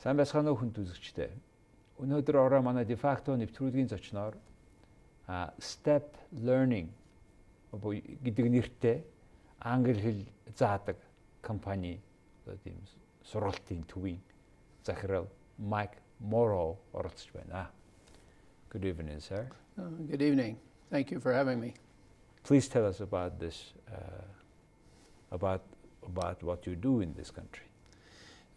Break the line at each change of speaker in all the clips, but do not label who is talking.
Сайн байцгаана уу хүн үзэгчдээ. Өнөөдөр ороо манай дефакто нэвтрүүлгийн зочноор Стэпп Лөрнинг гэдэг нэртэй англи хэл заадаг компани тийм сургалтын төвийн захирал Майкл Морроу оролцож байна. Good evening, sir.
Good evening. Thank you for having me.
Please tell us about this, about what you do in this country.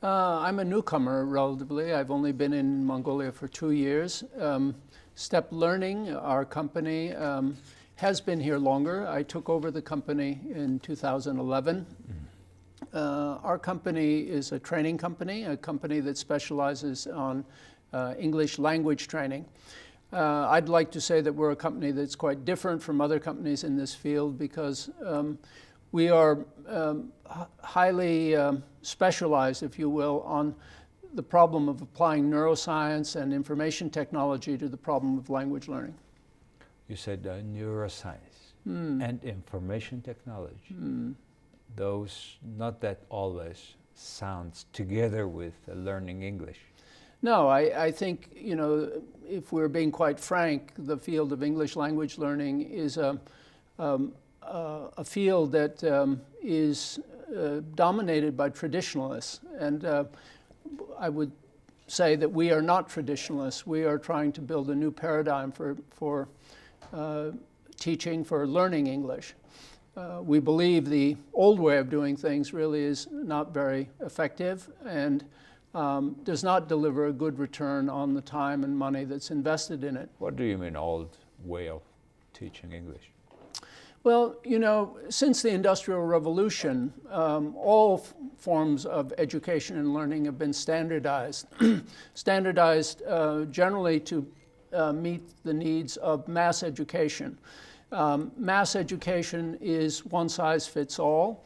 I'm a newcomer, relatively. I've only been in Mongolia for 2 years. Sтэпп Lörning, our company, has been here longer. I took over the company in 2011. Our company is a training company, a company that specializes on English language training. I'd like to say that we're a company that's quite different from other companies in this field because we are highly specialized, if you will, on the problem of applying neuroscience and information technology to the problem of language learning.
You said neuroscience and information technology. Those not that always sounds together with learning English.
No, I think, you know, if we're being quite frank, the field of English language learning is a field that is dominated by traditionalists. And I would say that we are not traditionalists. We are trying to build a new paradigm for teaching, for learning English. We believe the old way of doing things really is not very effective and does not deliver a good return on the time and money that's invested in it.
What do you mean old way of teaching English?
Well, you know, since the Industrial Revolution, all forms of education and learning have been standardized. Standardized generally to meet the needs of mass education. Mass education is one size fits all.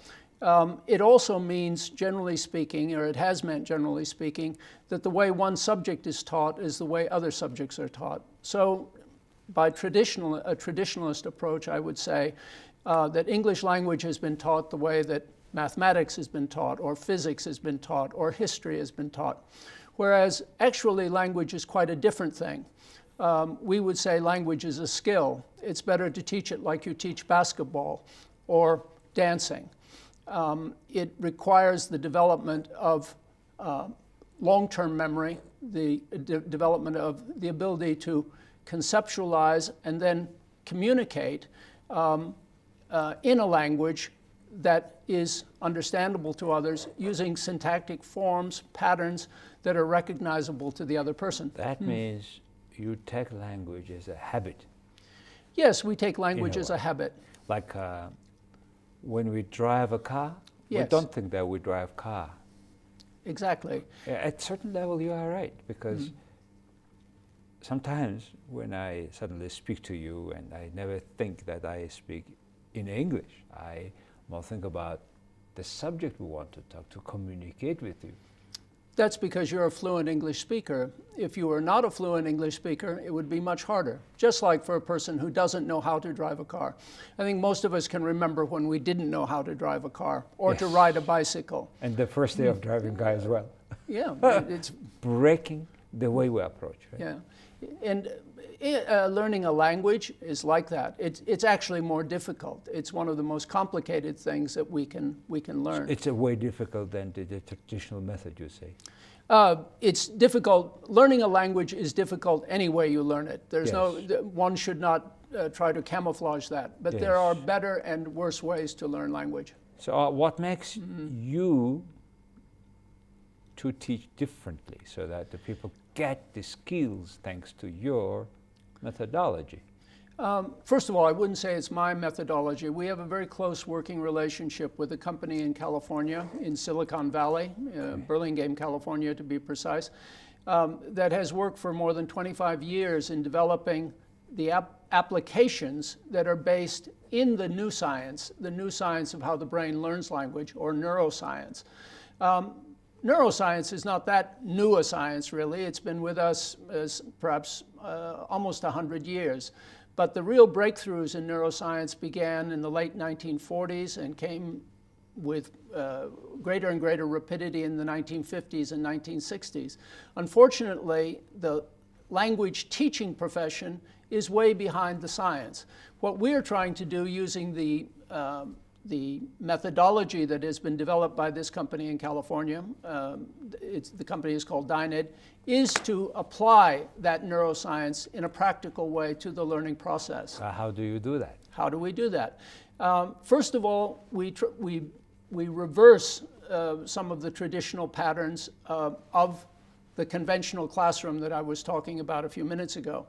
It also means, generally speaking, or it has meant generally speaking, that the way one subject is taught is the way other subjects are taught. So by a traditionalist approach, I would say that English language has been taught the way that mathematics has been taught, or physics has been taught, or history has been taught. Whereas actually language is quite a different thing. We would say language is a skill. It's better to teach it like you teach basketball or dancing. It requires the development of long-term memory, the development of the ability to conceptualize and then communicate in a language that is understandable to others using syntactic forms, patterns that are recognizable to the other person.
That means you take language as a habit.
Yes, we take language as a habit.
Like when we drive a car,
yes.
We don't think that we drive car.
Exactly.
At certain level, you are right, because sometimes when I suddenly speak to you and I never think that I speak in English, I will think about the subject we want to talk to communicate with you.
That's because you're a fluent English speaker. If you were not a fluent English speaker, it would be much harder. Just like for a person who doesn't know how to drive a car. I think most of us can remember when we didn't know how to drive a car or to ride a bicycle.
And the first day of driving car as well.
Yeah, it's
breaking the way we approach. Right?
Yeah, and learning a language is like that. It's actually more difficult. It's one of the most complicated things that we can learn.
It's a way difficult than the traditional method, you say.
It's difficult. Learning a language is difficult any way you learn it. There's one should not try to camouflage that. But there are better and worse ways to learn language.
So what makes you to teach differently so that the people get the skills thanks to your methodology?
First of all, I wouldn't say it's my methodology. We have a very close working relationship with a company in California, in Silicon Valley, Burlingame, California to be precise, that has worked for more than 25 years in developing the applications that are based in the new science of how the brain learns language, or neuroscience. Neuroscience is not that new a science, really. It's been with us as perhaps almost 100 years. But the real breakthroughs in neuroscience began in the late 1940s and came with greater and greater rapidity in the 1950s and 1960s. Unfortunately, the language teaching profession is way behind the science. What we're trying to do using the methodology that has been developed by this company in California, the company is called DynEd, is to apply that neuroscience in a practical way to the learning process.
How do you do that?
How do we do that? First of all, we reverse some of the traditional patterns of the conventional classroom that I was talking about a few minutes ago.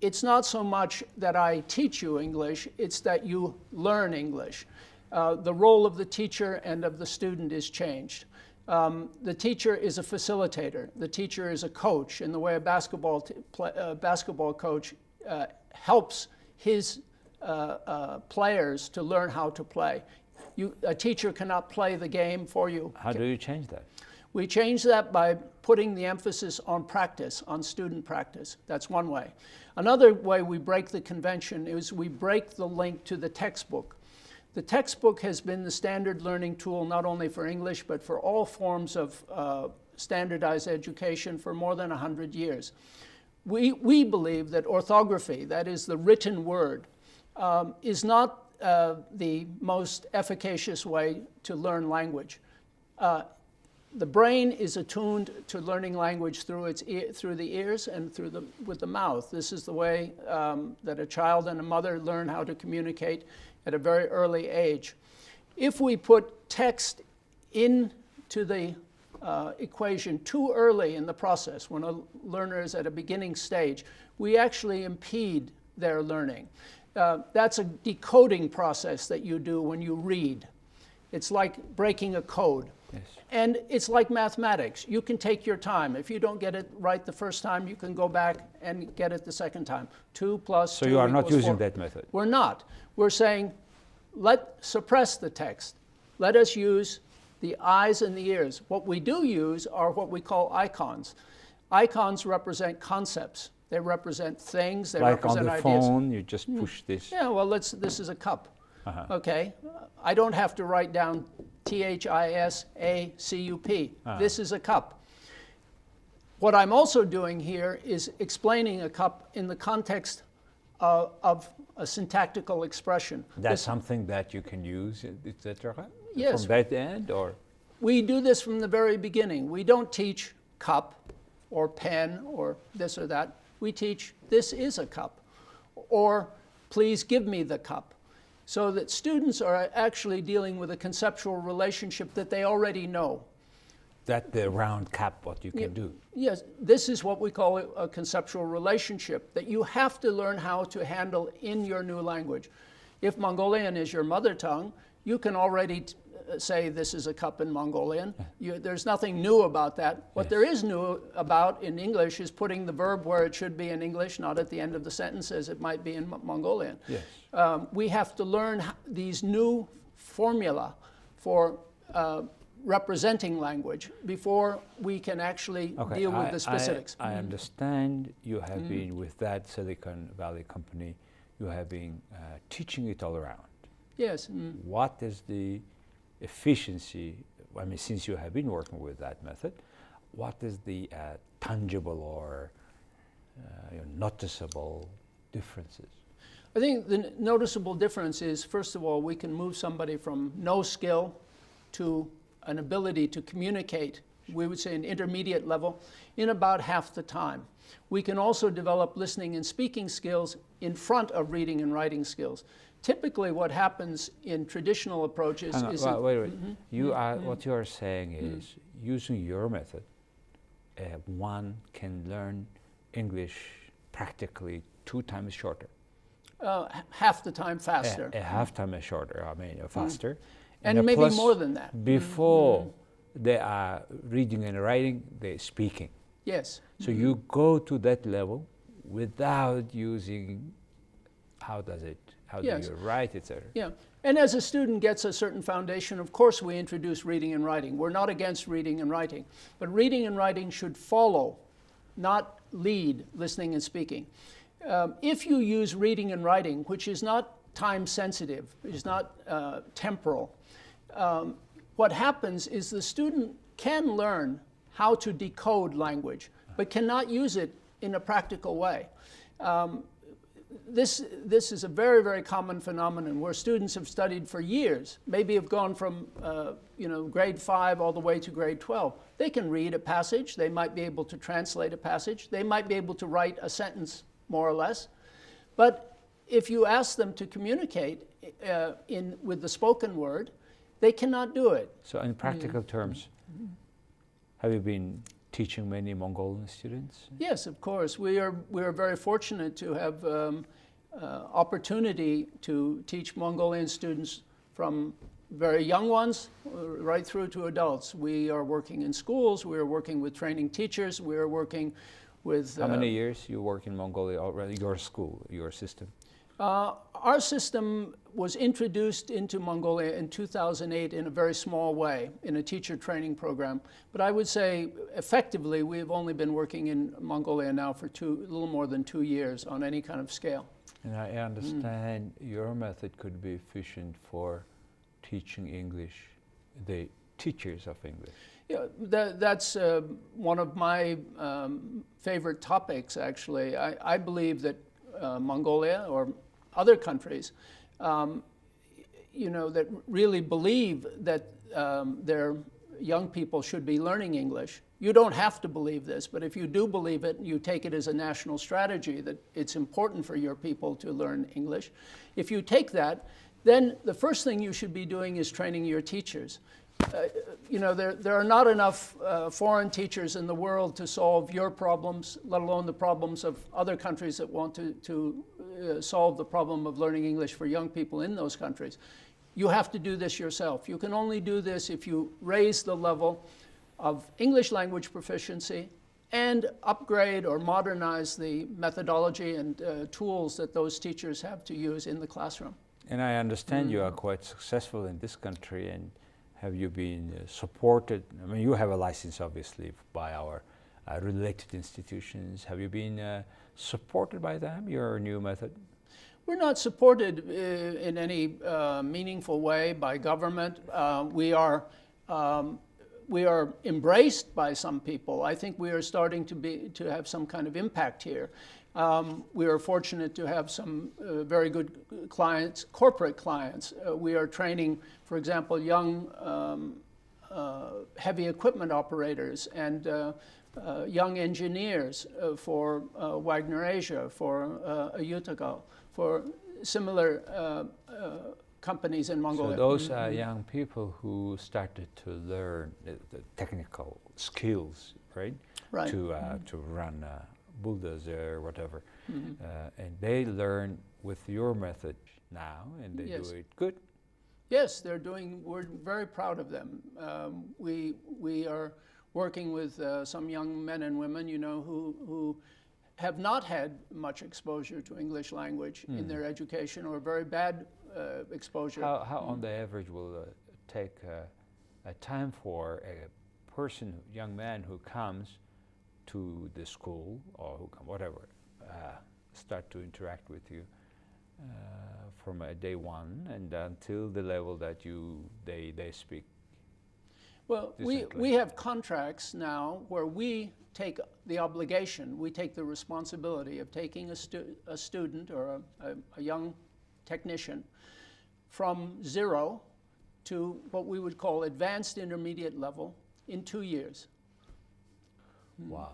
It's not so much that I teach you English, it's that you learn English. The role of the teacher and of the student is changed. The teacher is a facilitator. The teacher is a coach in the way a basketball coach helps his players to learn how to play. A teacher cannot play the game for you.
How do you change that?
We change that by putting the emphasis on practice, on student practice. That's one way. Another way we break the convention is we break the link to the textbook. The textbook has been the standard learning tool not only for English but for all forms of standardized education for more than 100 years. We believe that orthography, that is the written word, is not the most efficacious way to learn language. The brain is attuned to learning language through the ears and with the mouth. This is the way that a child and a mother learn how to communicate at a very early age. If we put text into the equation too early in the process, when a learner is at a beginning stage, we actually impede their learning. That's a decoding process that you do when you read. It's like breaking a code.
Yes.
And it's like mathematics. You can take your time. If you don't get it right the first time, you can go back and get it the second time. 2 plus 2
So you are not using
4.
that method?
We're not. We're saying, suppress the text. Let us use the eyes and the ears. What we do use are what we call icons. Icons represent concepts. They represent things. They represent ideas.
Like on the phone, you just push this.
Yeah, well, this is a cup. Okay, I don't have to write down THISACUP. This is a cup. What I'm also doing here is explaining a cup in the context of a syntactical expression.
That's something that you can use, etc.
Yes.
From that end, or
we do this from the very beginning. We don't teach cup or pen or this or that. We teach this is a cup, or please give me the cup. So that students are actually dealing with a conceptual relationship that they already know.
That the round cap, what you can do.
Yes, this is what we call a conceptual relationship that you have to learn how to handle in your new language. If Mongolian is your mother tongue, you can already say this is a cup in Mongolian. There's nothing new about that. What there is new about in English is putting the verb where it should be in English, not at the end of the sentence as it might be in Mongolian.
Yes.
We have to learn these new formula for representing language before we can actually deal with the specifics.
I understand you have been with that Silicon Valley company, you have been teaching it all around.
Yes.
What is the efficiency, I mean, since you have been working with that method, what is the tangible or noticeable differences?
I think the noticeable difference is, first of all, we can move somebody from no skill to an ability to communicate, we would say an intermediate level, in about half the time. We can also develop listening and speaking skills in front of reading and writing skills. Typically what happens in traditional approaches is...
Wait. What you are saying is, using your method, one can learn English practically 2 times shorter.
Half the time faster.
Half time is shorter, I mean faster.
And maybe more than that.
Before they are reading and writing, they're speaking.
Yes.
So you go to that level without using, how do you write, etc.
Yeah, and as a student gets a certain foundation, of course we introduce reading and writing. We're not against reading and writing, but reading and writing should follow, not lead listening and speaking. If you use reading and writing, which is not time sensitive, is not temporal, what happens is the student can learn how to decode language, but cannot use it in a practical way. This is a very, very common phenomenon where students have studied for years, maybe have gone from grade 5 all the way to grade 12. They can read a passage, they might be able to translate a passage, they might be able to write a sentence more or less. But if you ask them to communicate with the spoken word, they cannot do it.
So in practical terms, have you been teaching many Mongolian students?
Yes, of course. We are very fortunate to have opportunity to teach Mongolian students from very young ones right through to adults. We are working in schools, we are working with training teachers, we are working with...
How many years you work in Mongolia already, your school, your system?
Our system was introduced into Mongolia in 2008 in a very small way, in a teacher training program. But I would say, effectively, we've only been working in Mongolia now for a little more than 2 years on any kind of scale.
And I understand your method could be efficient for teaching English, the teachers of English.
Yeah, that's one of my favorite topics, actually. I believe that Mongolia or other countries, that really believe that their young people should be learning English. You don't have to believe this, but if you do believe it, you take it as a national strategy that it's important for your people to learn English. If you take that, then the first thing you should be doing is training your teachers. There are not enough foreign teachers in the world to solve your problems, let alone the problems of other countries that want to solve the problem of learning English for young people in those countries. You have to do this yourself. You can only do this if you raise the level of English language proficiency and upgrade or modernize the methodology and tools that those teachers have to use in the classroom.
And I understand you are quite successful in this country, and have you been supported? I mean, you have a license, obviously, by our related institutions. Have you been supported by them, your new method?
We're not supported in any meaningful way by government. We are embraced by some people. I think we are starting to have some kind of impact here. We are fortunate to have some very good clients, corporate clients. We are training, for example, young heavy equipment operators and young engineers for Wagner Asia, for Ayutthaya, for similar companies in Mongolia.
So those are young people who started to learn the technical skills, right?
Right.
To run bulldozer, whatever, and they learn with your method now, and they do it good.
Yes, they're doing. We're very proud of them. We are working with some young men and women, who have not had much exposure to English language in their education, or very bad exposure.
How on the average will take a time for a person, young man who comes to the school or whatever, start to interact with you from day one and until the level that they speak?
Well, we have contracts now where we take the obligation, we take the responsibility of taking a student or a young technician from 0 to what we would call advanced intermediate level in 2 years.
Wow,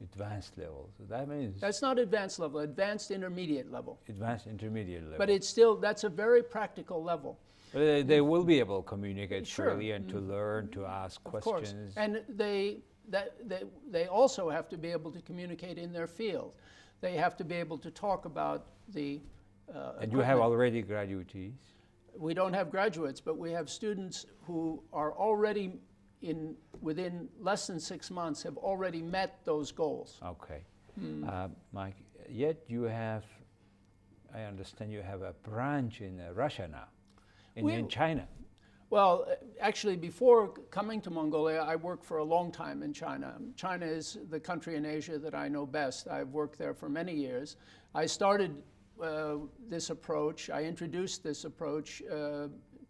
advanced level. So that means...
That's not advanced level, advanced intermediate level.
Advanced intermediate level.
But that's a very practical level.
They will be able to communicate freely and to learn, to ask questions.
Of course. And they also have to be able to communicate in their field. They have to be able to talk about the
and you have already graduates?
We don't have graduates, but we have students who are already within less than 6 months have already met those goals.
Okay. Mike, yet you have, I understand you have a branch in Russia now, in China.
Well, actually, before coming to Mongolia, I worked for a long time in China. China is the country in Asia that I know best. I've worked there for many years. I started this approach, I introduced this approach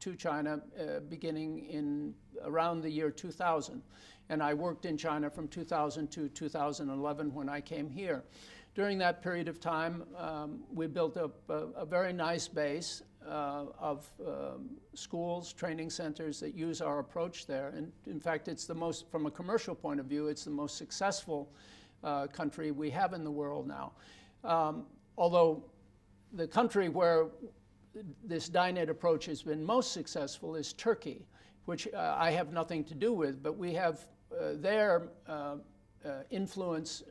to China beginning in around the year 2000. And I worked in China from 2000 to 2011 when I came here. During that period of time, we built up a very nice base of schools, training centers that use our approach there. And in fact, it's the most, from a commercial point of view, it's the most successful country we have in the world now. Although the country where this DynEd approach has been most successful is Turkey, which I have nothing to do with, but we have their influence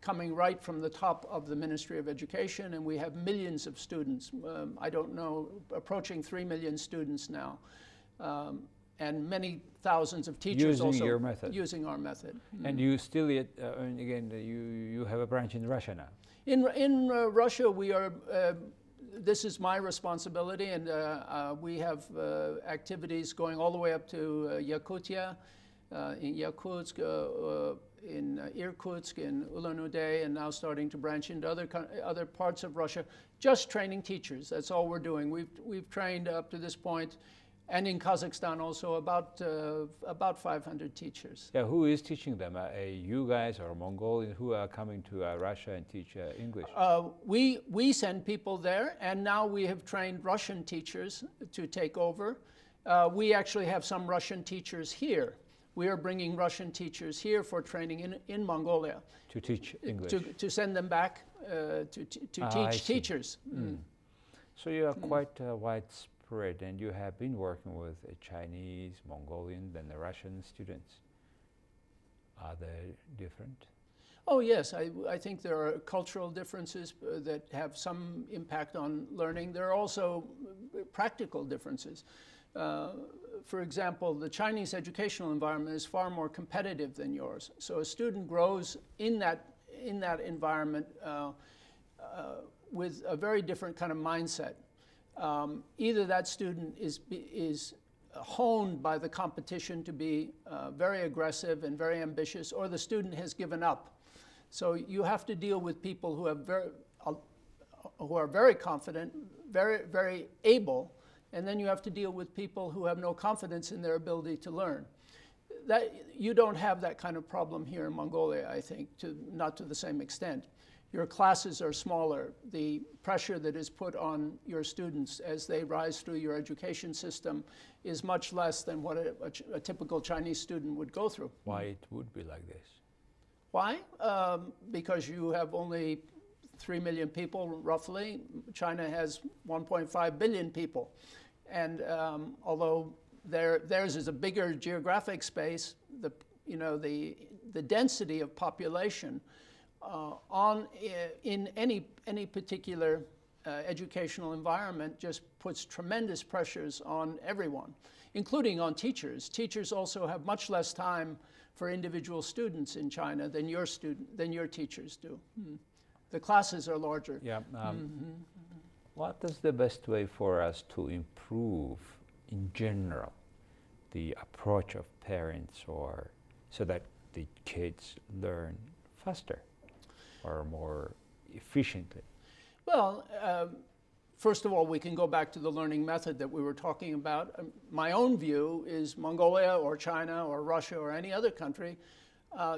coming right from the top of the Ministry of Education, and we have millions of students. I don't know, approaching 3 million students now, and many thousands of teachers
using
also
your method.
Using our method.
And you still, and again, you have a branch in Russia now.
In Russia, we are. This is my responsibility, and we have activities going all the way up to Yakutia, in Yakutsk, in Irkutsk, in Ulan-Ude, and now starting to branch into other parts of Russia, just training teachers. That's all we're doing. We've trained up to this point, and in Kazakhstan also about 500 teachers.
Yeah, who is teaching them? You guys or Mongolians who are coming to Russia and teach English?
We send people there, and now we have trained Russian teachers to take over. We actually have some Russian teachers here. We are bringing Russian teachers here for training in Mongolia.
To teach English?
To send them back to teach teachers.
So you are quite widespread, and you have been working with Chinese, Mongolian, and the Russian students. Are they different?
Oh yes, I think there are cultural differences that have some impact on learning. There are also practical differences. For example, the Chinese educational environment is far more competitive than yours. So a student grows in that environment with a very different kind of mindset. Either that student is honed by the competition to be very aggressive and very ambitious, or the student has given up. So you have to deal with people who are very confident, very able. And then you have to deal with people who have no confidence in their ability to learn. That you don't have that kind of problem here in Mongolia, I think, not to the same extent. Your classes are smaller. The pressure that is put on your students as they rise through your education system is much less than what a typical Chinese student would go through.
Why it would be like this?
Why? Because you have only 3 million people, roughly. China has 1.5 billion people. And although theirs is a bigger geographic space, the density of population in any particular educational environment just puts tremendous pressures on everyone, including on teachers. Teachers also have much less time for individual students in China than your teachers do. The classes are larger.
Yeah. What is the best way for us to improve, in general, the approach of parents, or so that the kids learn faster or more efficiently?
Well, first of all, we can go back to the learning method that we were talking about. My own view is Mongolia or China or Russia or any other country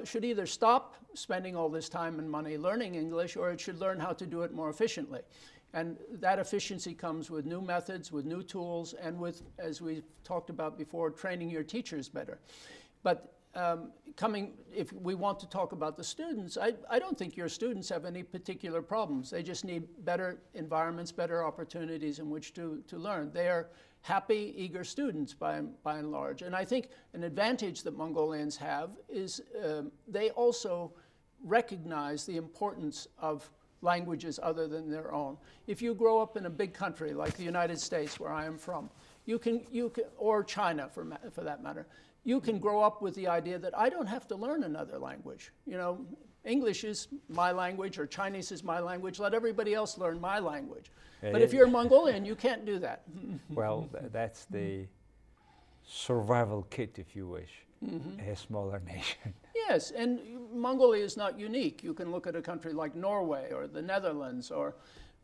should either stop spending all this time and money learning English, or it should learn how to do it more efficiently. And that efficiency comes with new methods, with new tools, and with, as we've talked about before, training your teachers better. But if we want to talk about the students, I don't think your students have any particular problems. They just need better environments, better opportunities in which to learn. They are happy, eager students by and large. And I think an advantage that Mongolians have is they also recognize the importance of languages other than their own. If you grow up in a big country like the United States, where I am from, you can, or China for that matter, you can grow up with the idea that I don't have to learn another language. You know, English is my language, or Chinese is my language. Let everybody else learn my language. But if you're Mongolian, you can't do that.
Well, that's the survival kit, if you wish, a smaller nation.
Yes, and Mongolia is not unique. You can look at a country like Norway or the Netherlands or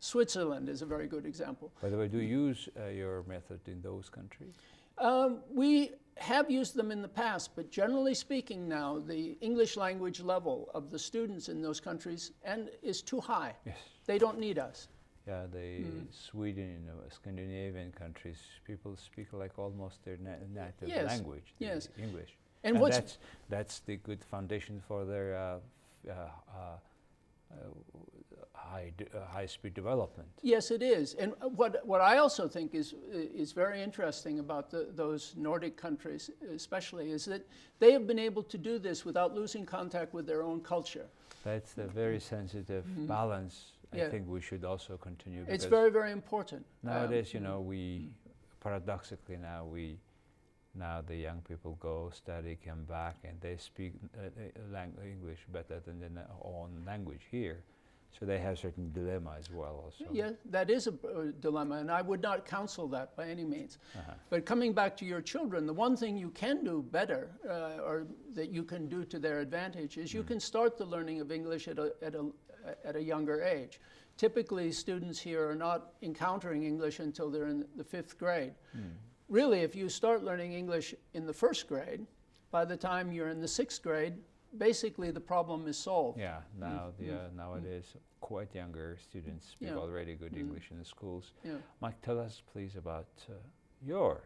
Switzerland is a very good example.
By the way, do you use your method in those countries?
We have used them in the past, but generally speaking now, the English language level of the students in those countries is too high.
Yes.
They don't need us.
Yeah, Sweden, Scandinavian countries, people speak like almost their native language, English. And that's the good foundation for their high-speed development.
Yes, it is. And what I also think is very interesting about those Nordic countries especially is that they have been able to do this without losing contact with their own culture.
That's a very sensitive balance. I think we should also continue.
It's very, very important.
Nowadays, we paradoxically now the young people go study, come back, and they speak English better than their own language here. So they have certain dilemma as well also.
Yeah, that is a dilemma, and I would not counsel that by any means. But coming back to your children, the one thing you can do better, or that you can do to their advantage, is you can start the learning of English at a younger age. Typically, students here are not encountering English until they're in the 5th grade. Really, if you start learning English in the 1st grade, by the time you're in the 6th grade, basically the problem is solved.
Yeah, nowadays quite younger students speak already good English in the schools. Mike, tell us please about your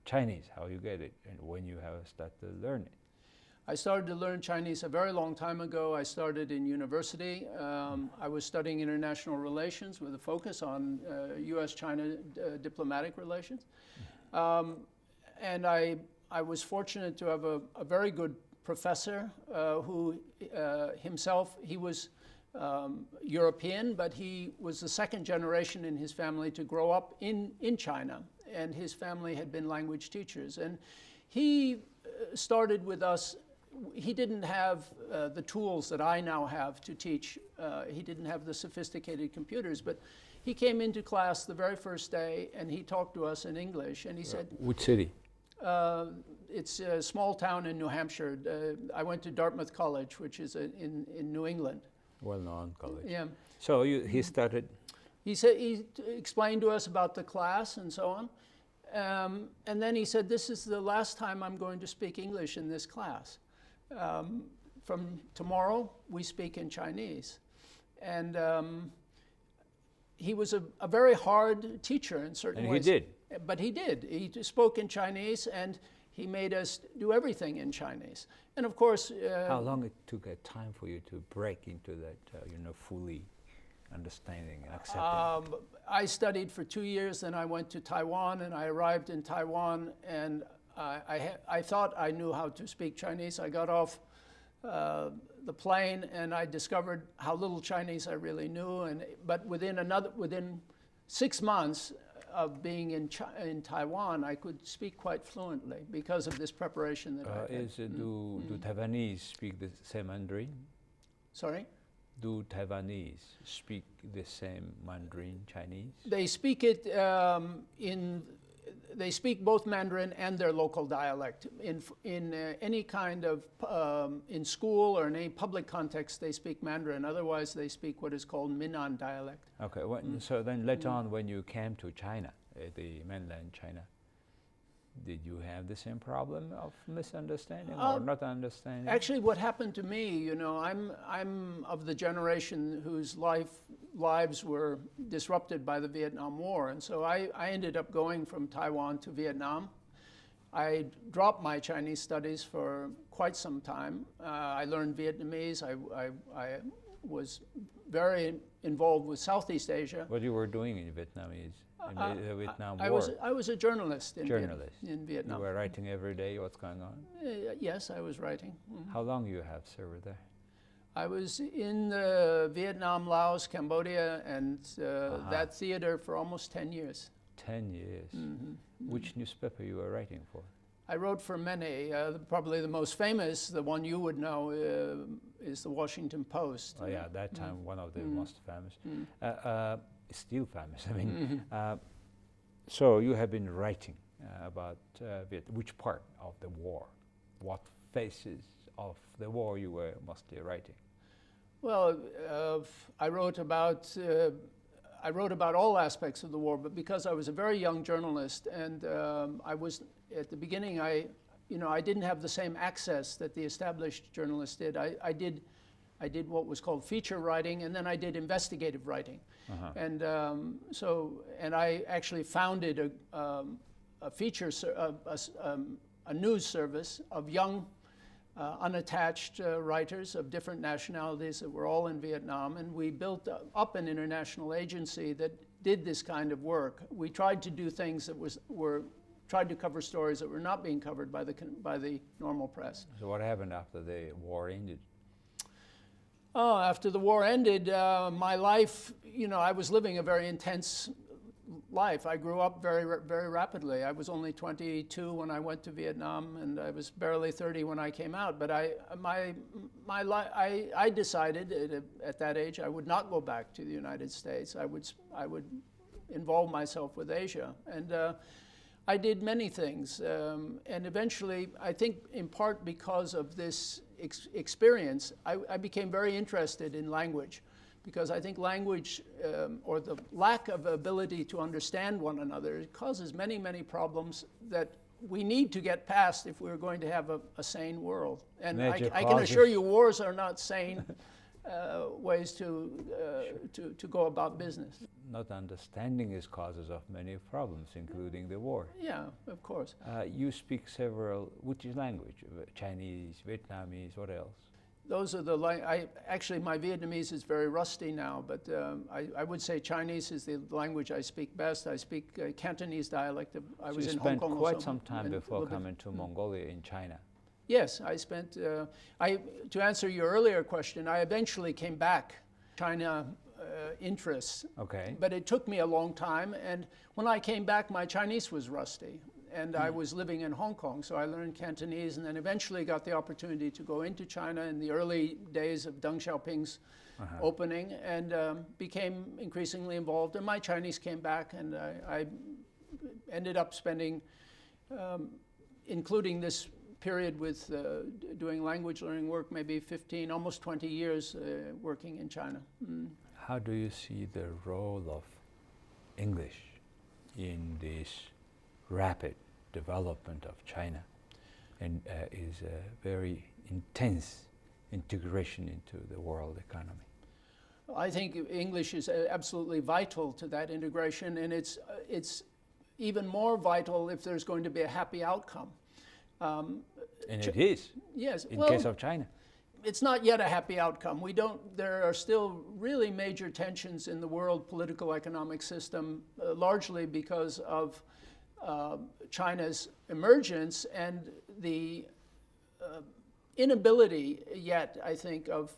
Chinese, how you get it and when you have started learning.
I started to learn Chinese a very long time ago. I started in university. I was studying international relations with a focus on U.S.-China diplomatic relations. And I was fortunate to have a very good professor who himself, he was European, but he was the 2nd generation in his family to grow up in China. And his family had been language teachers. And he started with us. He didn't have the tools that I now have to teach. He didn't have the sophisticated computers, but he came into class the very first day and he talked to us in English and he said,
which city?
It's a small town in New Hampshire. I went to Dartmouth College, which is in New England.
Well-known college.
Yeah.
So he started?
He said, he explained to us about the class and so on. And then he said, this is the last time I'm going to speak English in this class. From tomorrow, we speak in Chinese. And he was a very hard teacher in certain ways.
And he did.
But he did. He spoke in Chinese, and he made us do everything in Chinese. And of course...
how long it took time for you to break into that, fully understanding and accepting?
I studied for 2 years, then I went to Taiwan, and I arrived in Taiwan, and I thought I knew how to speak Chinese. I got off the plane, and I discovered how little Chinese I really knew. But within 6 months of being in Taiwan, I could speak quite fluently because of this preparation that I had.
Do Taiwanese speak the same Mandarin?
Sorry?
Do Taiwanese speak the same Mandarin Chinese?
They speak it they speak both Mandarin and their local dialect. In any kind of, in school or in any public context, they speak Mandarin. Otherwise, they speak what is called Minnan dialect.
Okay, so then later on when you came to China, the mainland China, did you have the same problem of misunderstanding or not understanding?
Actually, what happened to me, I'm of the generation whose lives were disrupted by the Vietnam War, and so I ended up going from Taiwan to Vietnam. I dropped my Chinese studies for quite some time. I learned Vietnamese. I was very involved with Southeast Asia.
What you were doing in Vietnamese? In the Vietnam War?
I was a journalist in Vietnam.
You were writing every day what's going on?
Yes, I was writing.
How long you have served there?
I was in Vietnam, Laos, Cambodia, and that theater for almost 10 years.
10 years. Which newspaper you were writing for?
I wrote for many. Probably the most famous, the one you would know, is the Washington Post.
Oh yeah, that time one of the most famous. Still famous. I mean, so you have been writing about which part of the war, what phases of the war you were mostly writing?
Well, I wrote about all aspects of the war, but because I was a very young journalist, and I was at the beginning, I didn't have the same access that the established journalists did. I did what was called feature writing, and then I did investigative writing, and I actually founded a news service of young, unattached writers of different nationalities that were all in Vietnam, and we built up an international agency that did this kind of work. We tried to do things that tried to cover stories that were not being covered by the normal press.
So what happened after the war ended?
Oh, after the war ended, my life, I was living a very intense life. I grew up very, very rapidly. I was only 22 when I went to Vietnam, and I was barely 30 when I came out. But I decided at that age I would not go back to the United States. I would involve myself with Asia, and I did many things. And eventually, I think in part because of this experience, I became very interested in language. Because I think language, or the lack of ability to understand one another, causes many, many problems that we need to get past if we're going to have a sane world. And I can assure you, wars are not sane ways to go about business.
Not understanding is causes of many problems, including the war.
Yeah, of course.
You speak several, which is language? Chinese, Vietnamese, what else?
Those are actually my Vietnamese is very rusty now, but I would say Chinese is the language I speak best. I speak Cantonese dialect. I was in Hong Kong.
You spent quite some time before coming to Mongolia in China.
Yes, I spent, to answer your earlier question, I eventually came back. China interests.
Okay.
But it took me a long time, and when I came back, my Chinese was rusty. And I was living in Hong Kong, so I learned Cantonese, and then eventually got the opportunity to go into China in the early days of Deng Xiaoping's opening, and became increasingly involved. And my Chinese came back, and I ended up spending, including this period with doing language learning work, maybe 15, almost 20 years working in China.
How do you see the role of English in this rapid development of China, and is a very intense integration into the world economy?
I think English is absolutely vital to that integration, and it's even more vital if there's going to be a happy outcome.
And it is.
Yes.
In case of China.
It's not yet a happy outcome. There are still really major tensions in the world political economic system, largely because of China's emergence and the inability yet, I think, of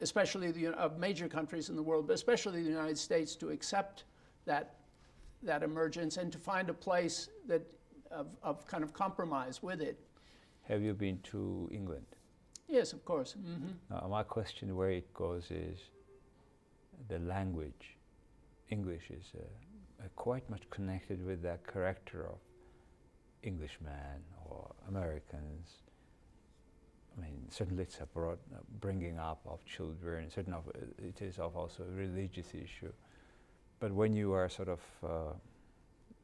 especially of major countries in the world, but especially the United States, to accept that emergence and to find a place that of kind of compromise with it.
Have you been to England?
Yes, of course. Mm-hmm.
Now, my question where it goes is the language. English is quite much connected with that character of Englishmen or Americans. I mean, certainly it's a broad bringing up of children. Certainly it is also a religious issue. But when you are sort of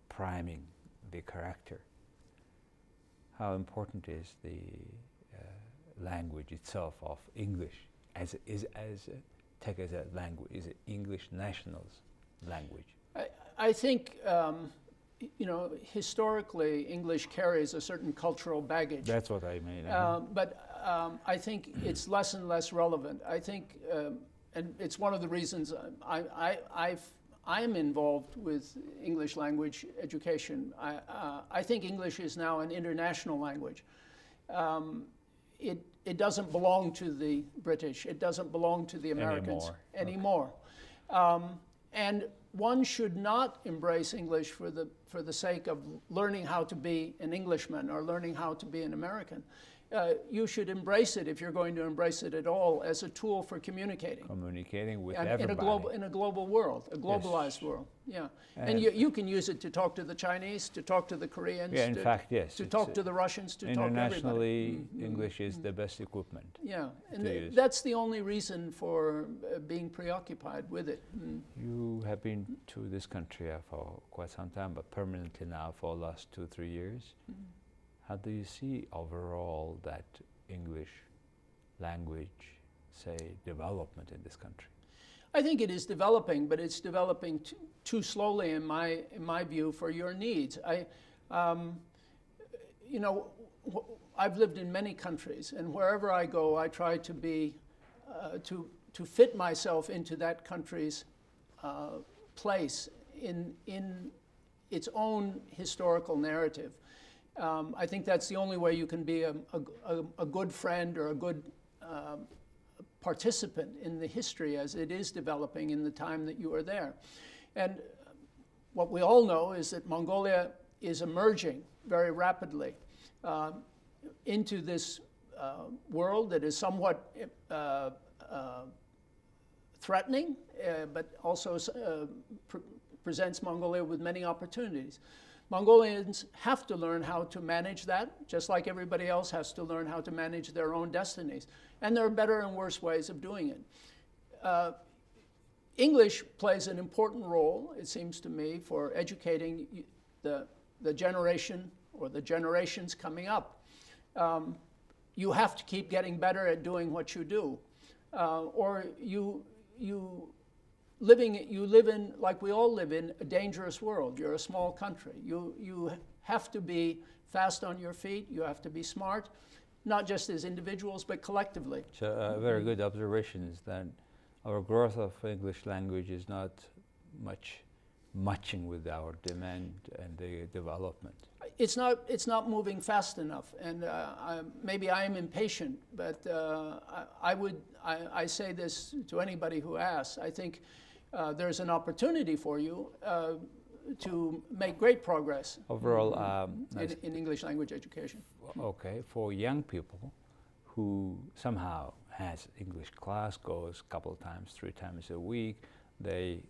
priming the character, how important is the language itself of English take as a language, is it English nationals language?
I think, historically, English carries a certain cultural baggage.
That's what I mean.
But I think it's less and less relevant. I think, and it's one of the reasons I'm involved with English language education. I think English is now an international language. It doesn't belong to the British. It doesn't belong to the Americans anymore. And one should not embrace English for the sake of learning how to be an Englishman or learning how to be an American. you should embrace it, if you're going to embrace it at all, as a tool for communicating.
Communicating with
And
everybody.
in a global world, a globalized world. Yeah. And you can use it to talk to the Chinese, to talk to the Koreans.
Yeah, in fact, yes.
To talk to the Russians, to talk to everybody.
Internationally, English is the best equipment.
Yeah, and that's the only reason for being preoccupied with it.
You have been to this country for quite some time, but permanently now for the last 2-3 years. How do you see overall that English language, say, development in this country?
I think it is developing, but it's developing too slowly in my view for your needs. You know, I've lived in many countries, and wherever I go, I try to be to fit myself into that country's place in its own historical narrative. I think that's the only way you can be a good friend or a good participant in the history as it is developing in the time that you are there. And what we all know is that Mongolia is emerging very rapidly into this world that is somewhat threatening, but also presents Mongolia with many opportunities. Mongolians have to learn how to manage that, just like everybody else has to learn how to manage their own destinies. And there are better and worse ways of doing it. English plays an important role, it seems to me, for educating the generation or the generations coming up. You have to keep getting better at doing what you do, or you live in, like we all live in, a dangerous world. You're a small country. You have to be fast on your feet. You have to be smart, not just as individuals, but collectively.
So a very good observation is that our growth of English language is not much matching with our demand and the development.
It's not moving fast enough, and maybe I am impatient, but I say this to anybody who asks. I think there's an opportunity for you to make great progress
overall
in English language education.
Okay, for young people who somehow has English class, goes a couple times, 3 times a week, deep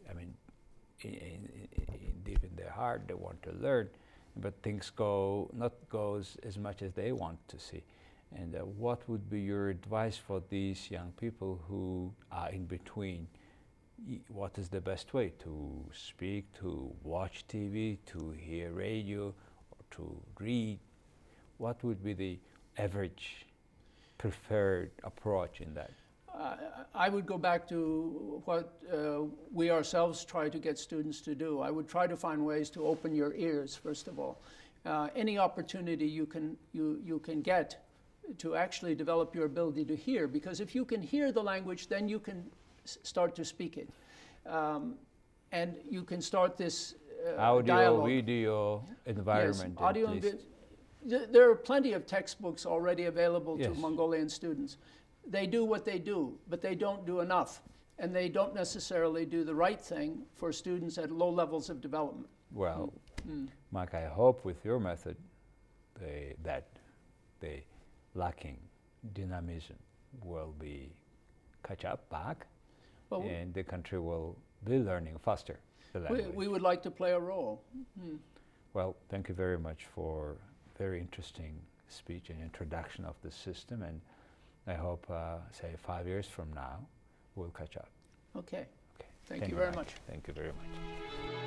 in their heart, they want to learn, but things not goes as much as they want to see. And what would be your advice for these young people who are in between? What is the best way to speak, to watch TV, to hear radio, or to read? What would be the average preferred approach in that?
I would go back to what we ourselves try to get students to do. I would try to find ways to open your ears, first of all. Any opportunity you can get to actually develop your ability to hear, because if you can hear the language, then you can start to speak it. And you can start this
audio,
dialogue.
video environment.
Yes, audio and video. There are plenty of textbooks already available to
Yes.
Mongolian students. They do what they do, but they don't do enough. And they don't necessarily do the right thing for students at low levels of development.
Well, Mike, I hope with your method that the lacking dynamism will be catch up back, and the country will be learning faster the language.
We would like to play a role.
Well, thank you very much for very interesting speech and introduction of the system, and I hope, say, 5 years from now, we'll catch up.
Okay.
Okay.
Thank you very
Mike.
much.
Thank you very much.